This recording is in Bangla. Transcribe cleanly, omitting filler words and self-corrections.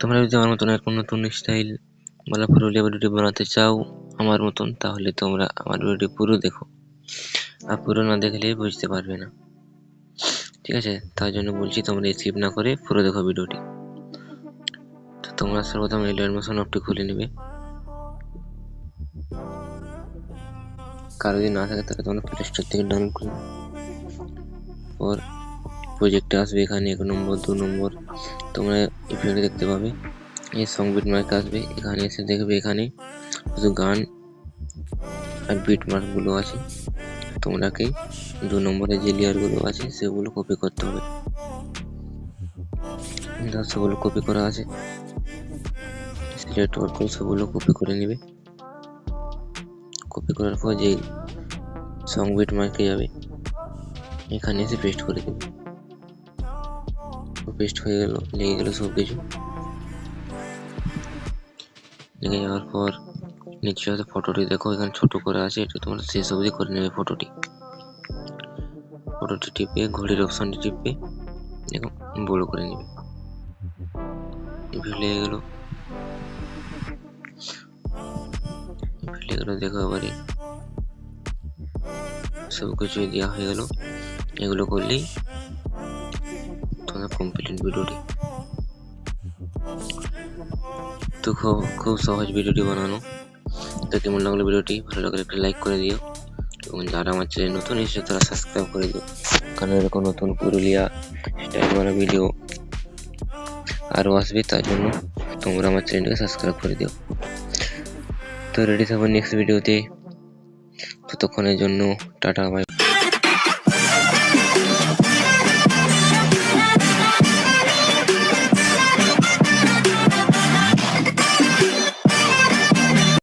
তোমরা যদি আমার মতন এরকম নতুন স্টাইল বলা পুরুলিয়া ভিডিওটি বানাতে চাও আমার মতন, তাহলে তোমরা আমার ভিডিওটি পুরো দেখো, আর পুরো না দেখলে বুঝতে পারবে না। ঠিক আছে, তার জন্য বলছি তোমরা স্কিপ না করে পুরো দেখো ভিডিওটি। তো তোমরা সর্বপ্রথম এই অ্যানিমেশন অ্যাপটি খুলে নেবে। কারো যদি না থাকে তাহলে তোমরা প্লে স্টোর থেকে ডাউনলোড করে ওর প্রজেক্টে আসবে। এখানে 1 নম্বর 2 নম্বর তোমরা ইফেক্ট দেখতে পাবে। এই সং বিট মার্ক আসবে, এখানে এসে দেখবে এখানে শুধু গান আর বিট মার্ক গুলো আছে। তোমরাকে 2 নম্বরে যে লেয়ার গুলো আছে সেগুলো কপি করতে হবে। সেগুলো কপি করা আছে, সিলেক্ট করে সেগুলো কপি করে নেবে। কপি করার পর যে সং বিট মার্কে যাবে, এখানে এসে পেস্ট করে দেবে। পেস্ট হয়ে গেল, লেগে গেল সব কিছু। লেগে যাওয়ার পর নিচে হয়তো ফটোটি দেখো, এখানে ছোট করে আছে, এটা তোমরা শেষ অবধি করে নেবে। ফটোটি টিপে ঘড়ির অপশনটি টিপে দেখো বড় করে নেবে। লেগে গেল দেখো, এবারে সব কিছু দেওয়া হয়ে গেল। এগুলো করলেই তোমার কমপ্লিট ভিডিওটি। তো খুব সহজ ভিডিওটি বানানো। তো কেমন লাগলো ভিডিওটি? ভালো লাগলে একটা লাইক করে দিও, এবং যারা আমার চ্যানেল নতুন এসে তারা সাবস্ক্রাইব করে দিও, কারণ এরকম নতুন পুরুলিয়া স্টাইল বানা ভিডিও আরও আসবে। তার জন্য তোমরা আমার চ্যানেলটাকে সাবস্ক্রাইব করে দিও। তো রেডি থাকবো নেক্সট ভিডিওতে। ততক্ষণের জন্য টাটা, বাই।